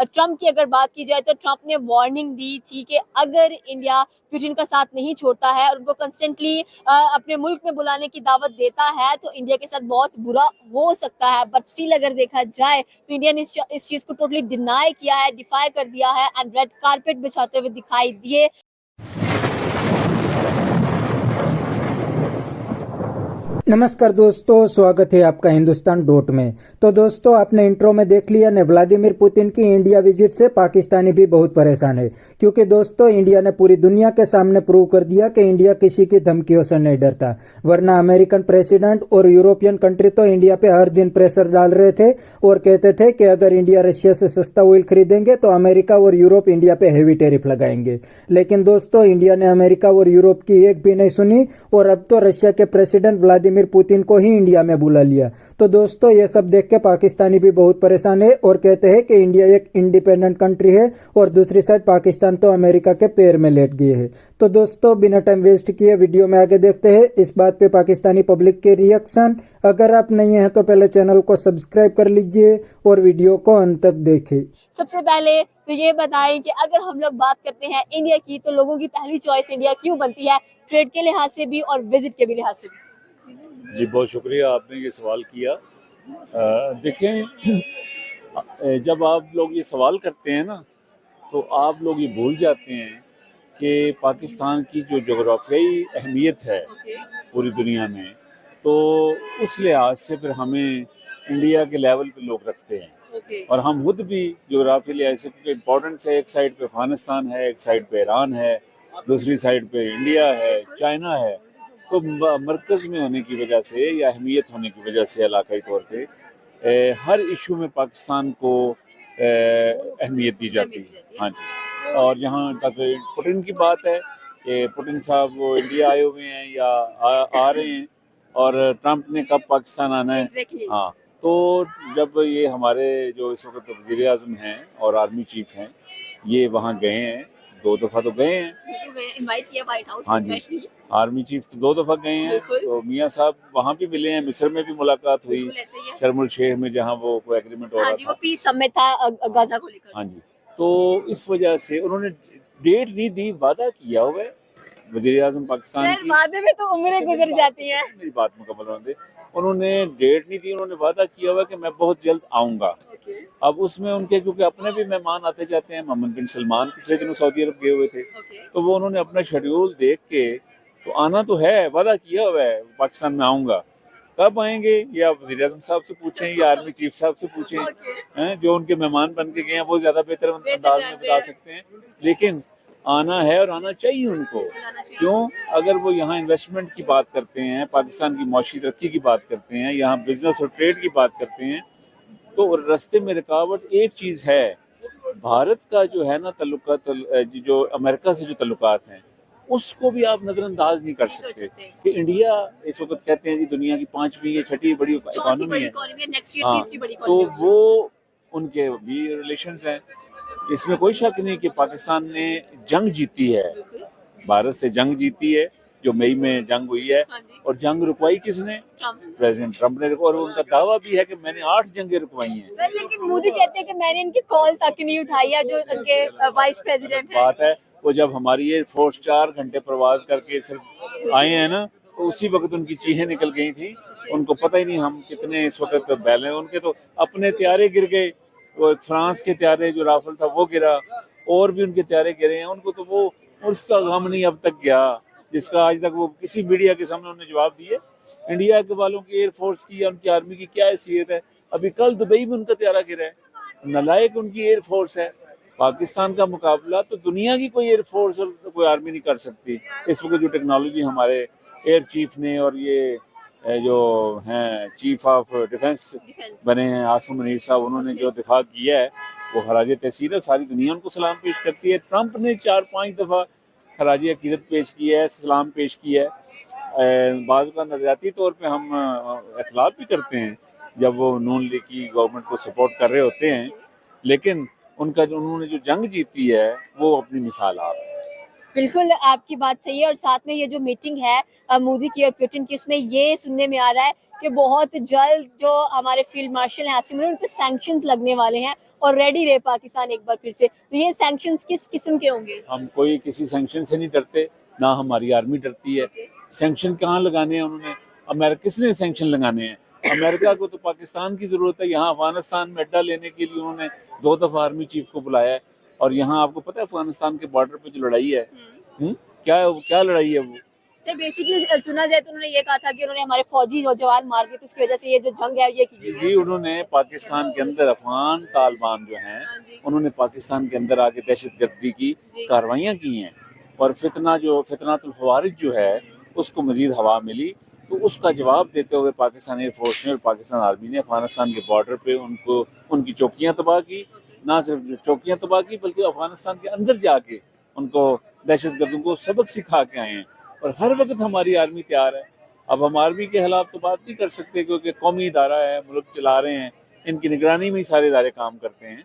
Trump की अगर बात की जाए तो ट्रंप ने वार्निंग दी थी कि अगर इंडिया पुतिन का साथ नहीं छोड़ता है और उनको कंस्टेंटली अपने मुल्क में बुलाने की दावत देता है तो इंडिया के साथ बहुत बुरा हो सकता है। बट स्टिल अगर देखा जाए तो इंडिया ने इस चीज को टोटली डिनाई किया है, डिफाई कर दिया है एंड रेड कारपेट बिछाते हुए दिखाई दिए। नमस्कार दोस्तों, स्वागत है आपका हिंदुस्तान डॉट में। तो दोस्तों, आपने इंट्रो में देख लिया ने व्लादिमीर पुतिन की इंडिया विजिट से पाकिस्तानी भी बहुत परेशान है, क्योंकि दोस्तों इंडिया ने पूरी दुनिया के सामने प्रूव कर दिया कि इंडिया किसी की धमकियों से नहीं डरता। वरना अमेरिकन प्रेसिडेंट और यूरोपियन कंट्री तो इंडिया पे हर दिन प्रेशर डाल रहे थे और कहते थे कि अगर इंडिया रशिया से सस्ता ऑयल खरीदेंगे तो अमेरिका और यूरोप इंडिया पे हैवी टैरिफ लगाएंगे। लेकिन दोस्तों इंडिया ने अमेरिका और यूरोप की एक भी नहीं सुनी और अब तो रशिया के प्रेसिडेंट व्लादिमीर पुतिन को ही इंडिया में बुला लिया। तो दोस्तों ये सब देख के पाकिस्तानी भी बहुत परेशान है और कहते हैं कि इंडिया एक इंडिपेंडेंट कंट्री है और दूसरी साइड पाकिस्तान तो अमेरिका के पैर में लेट गए है। तो दोस्तों बिना टाइम वेस्ट किए वीडियो में आगे देखते हैं इस बात पे पाकिस्तानी पब्लिक के रिएक्शन। अगर आप नहीं हैं तो पहले चैनल को सब्सक्राइब कर लीजिए और वीडियो को अंत तक देखें। सबसे पहले तो ये बताएं कि अगर हम लोग बात करते हैं इंडिया की तो लोगों की पहली चॉइस इंडिया क्यों बनती है, ट्रेड के लिहाज से भी और विजिट के भी लिहाज से भी। जी बहुत शुक्रिया आपने ये सवाल किया। देखें, जब आप लोग ये सवाल करते हैं ना तो आप लोग ये भूल जाते हैं कि पाकिस्तान की जो जोग्राफियाई अहमियत है पूरी दुनिया में, तो उस लिहाज से फिर हमें इंडिया के लेवल पे लोग रखते हैं। और हम खुद भी जोग्राफी लिहाज से क्योंकि इम्पोर्टेंस है, एक साइड पे अफगानिस्तान है, एक साइड पे ईरान है, दूसरी साइड पे इंडिया है, चाइना है। तो मरकज़ में होने की वजह से या अहमियत होने की वजह से इलाकाई तौर पे हर इशू में पाकिस्तान को अहमियत दी जाती है। हाँ जी। और जहाँ तक पुतिन की बात है कि पुतिन साहब वो इंडिया आए हुए हैं या आ रहे हैं और ट्रंप ने कब पाकिस्तान आना है। हाँ, तो जब ये हमारे जो इस वक्त वज़ीर आज़म हैं और आर्मी चीफ हैं ये वहाँ गए हैं, 2 दफ़ा तो गए हैं, इनवाइट किया व्हाइट हाउस। हाँ जी, आर्मी चीफ तो 2 दफ़ा गए हैं। तो मियाँ साहब वहाँ भी मिले हैं, मिस्र में भी मुलाकात हुई, शर्म शेख में जहाँ वो कोई एग्रीमेंट हो रहा था, वो पीस समिट था गाजा को लेकर। हाँ जी। तो इस वजह से उन्होंने डेट नहीं दी, वादा किया हुआ है वज़ीर आज़म पाकिस्तान की। वादे में तो उम्रें गुजर जाती हैं। मेरी बात मुकम्मल होने दे। उन्होंने डेट नहीं दी, उन्होंने वादा किया हुआ कि मैं बहुत जल्द आऊँगा। अब उसमें उनके क्योंकि अपने भी मेहमान आते जाते हैं, मोहम्मद बिन सलमान पिछले दिनों सऊदी अरब गए हुए थे, तो वो उन्होंने अपना शेड्यूल देख के तो आना तो है, वादा किया हुआ है पाकिस्तान में आऊँगा। कब आएंगे या वज़ीर आज़म साहब से पूछें या आर्मी चीफ साहब से पूछें, हैं जो उनके मेहमान बन के गए हैं वो ज़्यादा बेहतर अंदाज में बता सकते हैं। लेकिन आना है और आना चाहिए उनको। क्यों? अगर वो यहाँ इन्वेस्टमेंट की बात करते हैं, पाकिस्तान की मौशी तरक्की की बात करते हैं, यहाँ बिजनेस और ट्रेड की बात करते हैं, तो रास्ते में रुकावट एक चीज़ है, भारत का जो है ना ताल्लुकात जो अमेरिका से जो ताल्लुकात हैं उसको भी आप नज़रअंदाज नहीं कर सकते कि इंडिया इस वक्त कहते हैं जी दुनिया की 5वीं या 6वीं बड़ी इकॉनमी है। हाँ, तो वो उनके भी रिलेशंस हैं, इसमें कोई शक नहीं कि पाकिस्तान ने जंग जीती है, भारत से जंग जीती है जो मई में जंग हुई है। और जंग रुकवाई किसने? प्रेसिडेंट ट्रंप ने। और उनका दावा भी है कि मैंने 8 जंगें रुकवाई हैं। लेकिन मोदी कहते हैं कि मैंने इनकी कॉल तक नहीं उठाई है, जो उनके वाइस प्रेसिडेंट बात है वो जब हमारी एयर फोर्स 4 घंटे प्रवास करके सिर्फ आए हैं ना, तो उसी वक्त उनकी चीखें निकल गई थी। उनको पता ही नहीं हम कितने इस वक्त बैले, उनके तो अपने त्यारे गिर गए, वो फ्रांस के त्यारे जो राफेल था वो गिरा, और भी उनके त्यारे गिरे हैं, उनको तो वो उसका गम नहीं अब तक गया जिसका आज तक वो किसी मीडिया के सामने उन्होंने जवाब दिए। इंडिया के वालों की एयरफोर्स की या उनकी आर्मी की क्या हैसियत है? अभी कल दुबई में उनका त्यारा गिरा है, नलायक उनकी एयरफोर्स है। पाकिस्तान का मुकाबला तो दुनिया की कोई एयरफोर्स और कोई आर्मी नहीं कर सकती। इस वक्त जो टेक्नोलॉजी हमारे एयर चीफ ने और ये जो हैं चीफ ऑफ डिफेंस बने हैं आसिम मुनीर साहब, उन्होंने जो दिफा किया है वो खराज तहसीन है, सारी दुनिया उनको सलाम पेश करती है। ट्रंप ने 4-5 दफ़ा खराज अकीदत पेश किया है, सलाम पेश किया है। बाज़ का नज़रियाती तौर पे हम इख्तिलाफ भी करते हैं जब वो नून लीग की गवर्नमेंट को सपोर्ट कर रहे होते हैं, लेकिन उनका जो उन्होंने जो जंग जीती है वो अपनी मिसाल आप है। बिल्कुल आपकी बात सही है और साथ में ये जो मीटिंग है मोदी की और पुतिन की, उसमें ये सुनने में आ रहा है कि बहुत जल्द जो हमारे फील्ड मार्शल हैं आसिम मुनीर, उन पे सैंक्शंस लगने वाले हैं और रेडी रहे पाकिस्तान एक बार फिर से। तो ये सैंक्शंस किस किस्म के होंगे? हम कोई किसी सैंक्शन से नहीं डरते, ना हमारी आर्मी डरती है। सैंक्शन कहाँ लगाने हैं उन्होंने? अमेरिका किसने सैंक्शन लगाने हैं? अमेरिका को तो पाकिस्तान की जरूरत है। यहाँ अफगानिस्तान में अड्डा लेने के लिए उन्होंने 2 दफा आर्मी चीफ को बुलाया है। और यहाँ आपको पता है अफगानिस्तान के बॉर्डर पे जो लड़ाई है, क्या लड़ाई है वो? जब बेसिकली सुना जाए तो उन्होंने ये कहा था कि उन्होंने हमारे फौजी जवान मार दिए, तो उसकी वजह से ये जो जंग है ये की गई है। जी, उन्होंने पाकिस्तान के अंदर अफगान तालिबान जो हैं, उन्होंने पाकिस्तान के अंदर आके दहशतगर्दी की कार्रवाइयाँ की हैं और फितनातुल फवारिज जो है उसको मजीद हवा मिली। तो उसका जवाब देते हुए पाकिस्तान एयरफोर्स ने और पाकिस्तान आर्मी ने अफगानिस्तान के बॉर्डर पे उनकी चौकियाँ तबाह की। ना सिर्फ चौकियाँ तबाह की बल्कि अफगानिस्तान के अंदर जाके उनको दहशतगर्दों को सबक सिखा के आए हैं। और हर वक्त हमारी आर्मी तैयार है। अब हम आर्मी के खिलाफ तो बात नहीं कर सकते क्योंकि कौमी इदारा है, मुल्क चला रहे हैं, इनकी निगरानी में ही सारे इदारे काम करते हैं।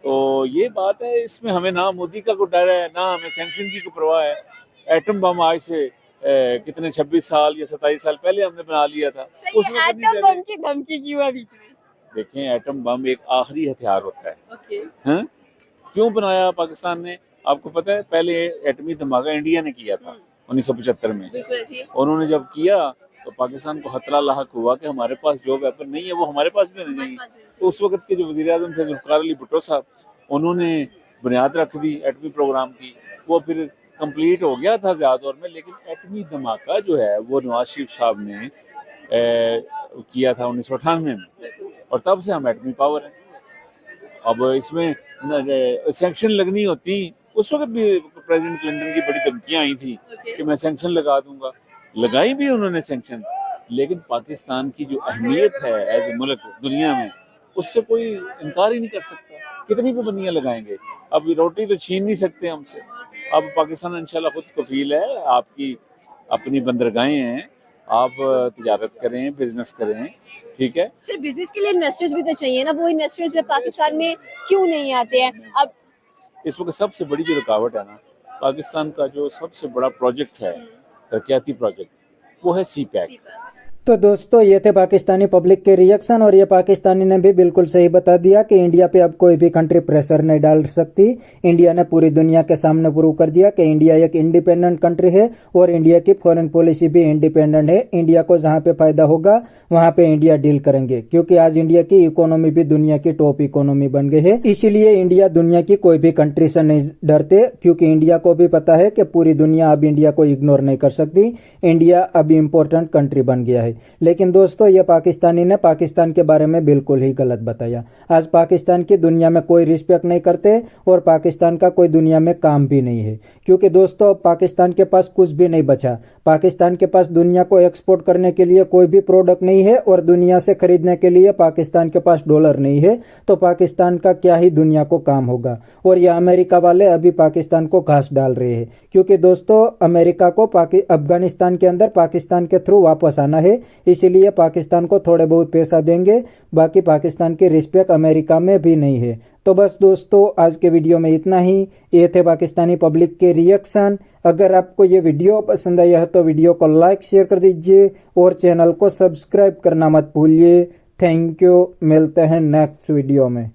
तो ये बात है, इसमें हमें ना मोदी का कोई डर है, ना हमें सैंक्शन की कोई परवाह है। एटम बम आज से कितने 26 साल या 27 साल पहले हमने बना लिया था। एटम बम की धमकी क्यों है बीच में? देखें, एटम बम एक आखिरी हथियार होता है। हाँ? क्यों बनाया पाकिस्तान ने? आपको पता है, पहले एटमी धमाका इंडिया ने किया था 1975 में। उन्होंने जब किया तो पाकिस्तान को खतरा लाहक हुआ कि हमारे पास जो वेपन नहीं है वो हमारे पास भी नहीं चाहिए। तो उस वक्त के जो वज़ीर आज़म थे जुल्फ़िकार अली भुट्टो साहब, उन्होंने बुनियाद रख दी एटमी प्रोग्राम की। वो फिर कंप्लीट हो गया था ज़्यादा दौर में, लेकिन एटमी धमाका जो है वो नवाज शरीफ साहब ने किया था 1998 में और तब से हम एटमी पावर है। अब इसमें सैंक्शन लगनी होती, उस वक्त भी प्रेसिडेंट क्लिंटन की बड़ी धमकियां आई थी कि मैं सैंक्शन लगा दूंगा। लगाई भी उन्होंने सैंक्शन, लेकिन पाकिस्तान की जो अहमियत है एज ए मुल्क दुनिया में, उससे कोई इनकार ही नहीं कर सकता। कितनी पाबंदियां लगाएंगे? अब रोटी तो छीन नहीं सकते हमसे। अब पाकिस्तान इंशाल्लाह खुद कफील है, आपकी अपनी बंदरगाहें हैं, आप तिजारत करें, बिजनेस करें, ठीक है। सिर्फ बिजनेस के लिए इन्वेस्टर्स भी तो चाहिए ना, वो इन्वेस्टर्स पाकिस्तान में क्यों नहीं आते हैं? अब इस वक्त सबसे बड़ी जो रुकावट है ना, पाकिस्तान का जो सबसे बड़ा प्रोजेक्ट है, तरक्याती प्रोजेक्ट, वो है सी पैक। तो दोस्तों, ये थे पाकिस्तानी पब्लिक के रिएक्शन और ये पाकिस्तानी ने भी बिल्कुल सही बता दिया कि इंडिया पे अब कोई भी कंट्री प्रेशर नहीं डाल सकती। इंडिया ने पूरी दुनिया के सामने प्रूव कर दिया कि इंडिया एक इंडिपेंडेंट कंट्री है और इंडिया की फॉरेन पॉलिसी भी इंडिपेंडेंट है। इंडिया को जहां पे फायदा होगा वहां पे इंडिया डील करेंगे, क्योंकि आज इंडिया की इकोनॉमी भी दुनिया की टॉप इकोनॉमी बन गई है। इसीलिए इंडिया दुनिया की कोई भी कंट्री से नहीं डरते, क्योंकि इंडिया को भी पता है कि पूरी दुनिया अब इंडिया को इग्नोर नहीं कर सकती। इंडिया अब इम्पोर्टेंट कंट्री बन गया है। लेकिन दोस्तों, ये पाकिस्तानी ने पाकिस्तान के बारे में बिल्कुल ही गलत बताया। आज पाकिस्तान की दुनिया में कोई रिस्पेक्ट नहीं करते और पाकिस्तान का कोई दुनिया में काम भी नहीं है, क्योंकि दोस्तों पाकिस्तान के पास कुछ भी नहीं बचा। पाकिस्तान के पास दुनिया को एक्सपोर्ट करने के लिए कोई भी प्रोडक्ट नहीं है और दुनिया से खरीदने के लिए पाकिस्तान के पास डॉलर नहीं है। तो पाकिस्तान का क्या ही दुनिया को काम होगा। और ये अमेरिका वाले अभी पाकिस्तान को घास डाल रहे हैं, क्योंकि दोस्तों अमेरिका को अफगानिस्तान के अंदर पाकिस्तान के थ्रू वापस आना है। इसीलिए पाकिस्तान को थोड़े बहुत पैसा देंगे, बाकी पाकिस्तान की रिस्पेक्ट अमेरिका में भी नहीं है। तो बस दोस्तों, आज के वीडियो में इतना ही। ये थे पाकिस्तानी पब्लिक के रिएक्शन। अगर आपको ये वीडियो पसंद आया है तो वीडियो को लाइक शेयर कर दीजिए और चैनल को सब्सक्राइब करना मत भूलिए। Thank you. मिलते हैं नेक्स्ट वीडियो में।